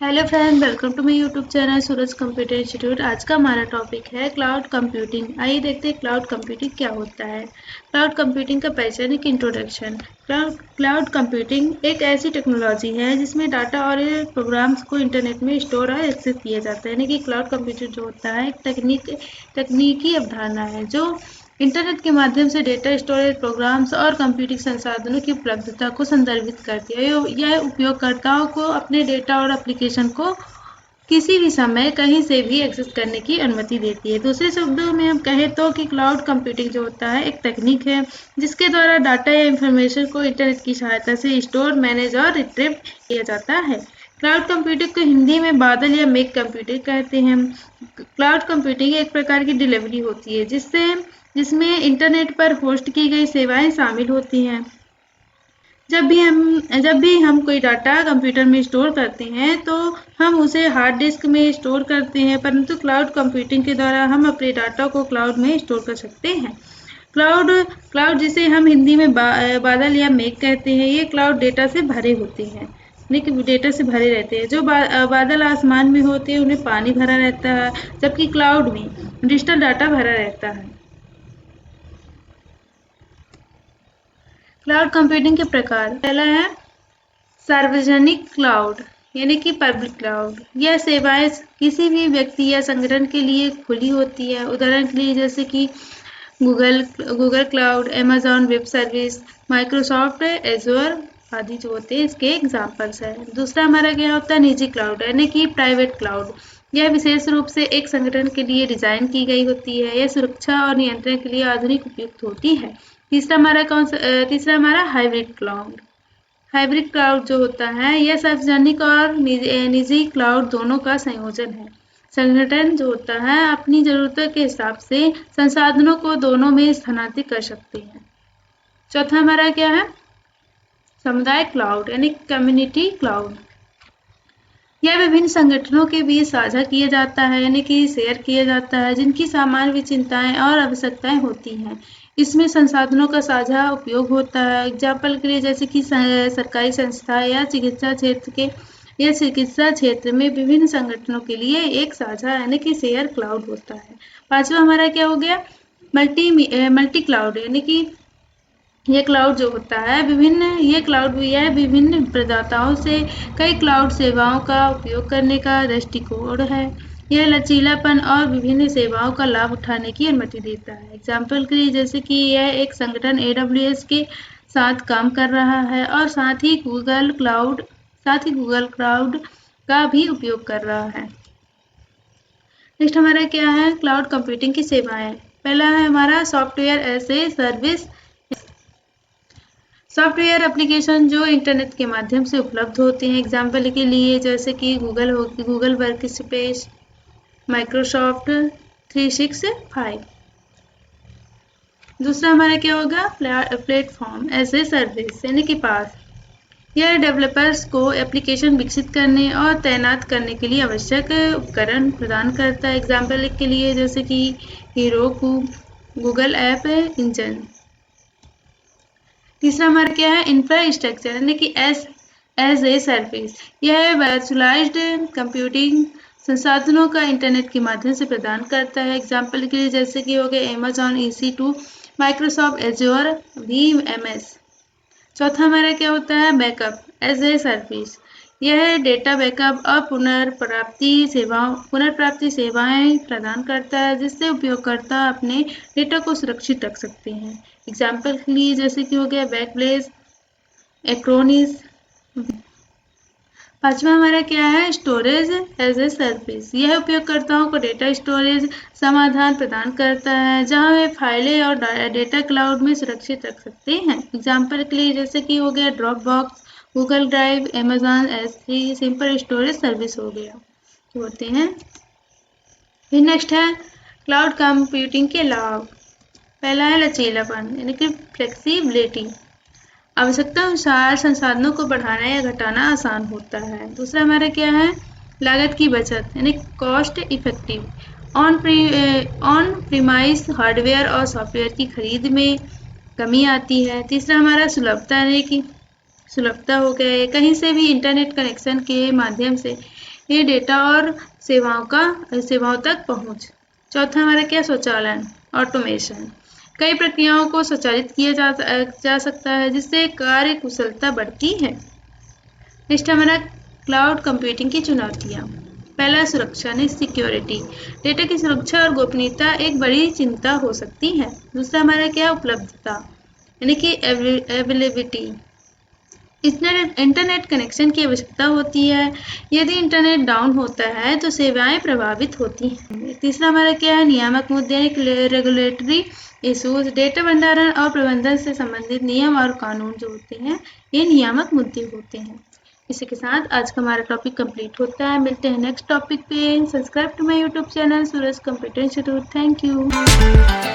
Hello friend, welcome to my YouTube channel Suraj computer institute. आज का हमारा टॉपिक है क्लाउड कंप्यूटिंग। आइए देखते हैं क्लाउड कंप्यूटिंग क्या होता है। क्लाउड कंप्यूटिंग का परिचय की इंट्रोडक्शन। क्लाउड कंप्यूटिंग एक ऐसी टेक्नोलॉजी है जिसमें डाटा और प्रोग्राम्स को इंटरनेट में स्टोर और एक्सेस किया जाता है। यानी कि क्लाउड कंप्यूटिंग जो होता है एक तकनीकी अवधारणा है जो इंटरनेट के माध्यम से डेटा स्टोरेज, प्रोग्राम्स और कंप्यूटिंग संसाधनों की उपलब्धता को संदर्भित करती है। यह उपयोगकर्ताओं को अपने डेटा और एप्लीकेशन को किसी भी समय कहीं से भी एक्सेस करने की अनुमति देती है। दूसरे शब्दों में हम कहें तो कि क्लाउड कंप्यूटिंग जो होता है एक तकनीक है जिसके द्वारा डाटा या इंफॉर्मेशन को इंटरनेट की सहायता से स्टोर, मैनेज और रिट्रीव किया जाता है। क्लाउड कंप्यूटिंग को हिंदी में बादल या मेघ कंप्यूटिंग कहते हैं। क्लाउड कंप्यूटिंग एक प्रकार की डिलीवरी होती है जिसमें इंटरनेट पर होस्ट की गई सेवाएं शामिल होती हैं। जब भी हम कोई डाटा कंप्यूटर में स्टोर करते हैं तो हम उसे हार्ड डिस्क में स्टोर करते हैं, परंतु क्लाउड कंप्यूटिंग के द्वारा हम अपने डाटा को क्लाउड में स्टोर कर सकते हैं। क्लाउड क्लाउड जिसे हम हिंदी में बादल या मेघ कहते हैं, ये क्लाउड डेटा से भरे होते हैं। लेकिन डेटा से भरे रहते हैं। जो बादल आसमान में होते हैं उन्हें पानी भरा रहता है, जबकि क्लाउड में डिजिटल डाटा भरा रहता है। क्लाउड कंप्यूटिंग के प्रकार। पहला है सार्वजनिक क्लाउड यानी कि पब्लिक क्लाउड। यह सेवाएं किसी भी व्यक्ति या संगठन के लिए खुली होती है। उदाहरण के लिए जैसे कि Google cloud, Amazon web service, Microsoft एजोर आदि जो होते हैं इसके एग्जाम्पल्स हैं। दूसरा हमारा क्या होता है निजी क्लाउड यानी कि प्राइवेट क्लाउड। यह विशेष रूप से एक संगठन के लिए डिजाइन की गई होती है। यह सुरक्षा और नियंत्रण के लिए आधुनिक उपयुक्त होती है। तीसरा हमारा हाइब्रिड क्लाउड। हाइब्रिड क्लाउड जो होता है यह सार्वजनिक और निजी क्लाउड दोनों का संयोजन है। संगठन जो होता है अपनी जरूरतों के हिसाब से संसाधनों को दोनों में स्थानांतरित कर सकते हैं। चौथा हमारा क्या है समुदाय क्लाउड यानी कम्युनिटी क्लाउड। यह विभिन्न संगठनों के बीच साझा किया जाता है यानी कि शेयर किया जाता है, जिनकी सामान्य चिंताएं और आवश्यकताएं होती हैं। इसमें संसाधनों का साझा उपयोग होता है। एग्जाम्पल के लिए जैसे कि सरकारी संस्था या चिकित्सा क्षेत्र में विभिन्न संगठनों के लिए एक साझा यानी कि शेयर क्लाउड होता है। पांचवा हमारा क्या हो गया मल्टी क्लाउड यानी कि ये क्लाउड जो होता है विभिन्न प्रदाताओं से कई क्लाउड सेवाओं का उपयोग करने का दृष्टिकोण है। यह लचीलापन और विभिन्न सेवाओं का लाभ उठाने की अनुमति देता है। एग्जाम्पल के लिए जैसे कि यह एक संगठन AWS के साथ काम कर रहा है और साथ ही गूगल क्लाउड का भी उपयोग कर रहा है। नेक्स्ट हमारा क्या है क्लाउड कंप्यूटिंग की सेवाएं। पहला है हमारा software as a service. Software application जो इंटरनेट के माध्यम से उपलब्ध होते हैं। एग्जाम्पल के लिए जैसे कि गूगल वर्कस्पेस, माइक्रोसॉफ्ट 365। दूसरा हमारा क्या होगा प्लेटफॉर्म एज ए सर्विस यानी कि पास। यह डेवलपर्स को एप्लीकेशन विकसित करने और तैनात करने के लिए आवश्यक उपकरण प्रदान करता है। एग्जाम्पल के लिए जैसे कि हीरोकू, गूगल ऐप इंजन। तीसरा हमारा क्या है इंफ्रास्ट्रक्चर यानी कि एज ए सर्विस। यह वर्चुअलाइज्ड कंप्यूटिंग संसाधनों का इंटरनेट के माध्यम से प्रदान करता है। एग्जाम्पल के लिए जैसे कि हो गया Amazon EC2, Microsoft azure VMS। चौथा हमारा क्या होता है बैकअप एज ए सर्विस। यह डेटा बैकअप और पुनर्प्राप्ति सेवाएं प्रदान करता है जिससे उपयोगकर्ता अपने डेटा को सुरक्षित रख सकते हैं। एग्जाम्पल के लिए जैसे कि हो गया बैकब्लेस, एक्रोनिस। पांचवा हमारा क्या है स्टोरेज एज ए सर्विस। यह उपयोगकर्ताओं को डेटा स्टोरेज समाधान प्रदान करता है जहां वे फाइलें और डेटा क्लाउड में सुरक्षित रख सकते हैं। एग्जाम्पल के लिए जैसे कि हो गया Dropbox, Google drive, Amazon S3 simple storage service हो गया होते हैं। फिर नेक्स्ट है क्लाउड कंप्यूटिंग के लाभ। पहला है लचीलापन यानी कि फ्लेक्सिबिलिटी। आवश्यकता अनुसार संसाधनों को बढ़ाना या घटाना आसान होता है। दूसरा हमारा क्या है लागत की बचत यानी cost effective. On premise hardware और सॉफ्टवेयर की खरीद में कमी आती है। तीसरा हमारा सुलभता यानी कि सुलभता हो गया है कहीं से भी इंटरनेट कनेक्शन के माध्यम से ये डेटा और सेवाओं तक पहुंच। चौथा हमारा क्या, स्वचालन, ऑटोमेशन। कई प्रक्रियाओं को स्वचालित किया जा सकता है जिससे कार्य कुशलता बढ़ती है। नेक्स्ट हमारा क्लाउड कंप्यूटिंग की चुनौतियाँ। पहला, सुरक्षा यानी सिक्योरिटी। डेटा की सुरक्षा और गोपनीयता एक बड़ी चिंता हो सकती है। दूसरा हमारा क्या, उपलब्धता यानी कि अवेलेबिलिटी। इंटरनेट कनेक्शन की आवश्यकता होती है। यदि इंटरनेट डाउन होता है तो सेवाएं प्रभावित होती हैं। तीसरा हमारा क्या है, नियामक मुद्दे, रेगुलेटरी इशूज। डेटा भंडारण और प्रबंधन से संबंधित नियम और कानून जो होते हैं ये नियामक मुद्दे होते हैं। इसी के साथ आज का हमारा टॉपिक कंप्लीट होता है। मिलते हैं नेक्स्ट टॉपिक पे। Subscribe to my YouTube channel Suraj computer institute. Thank you.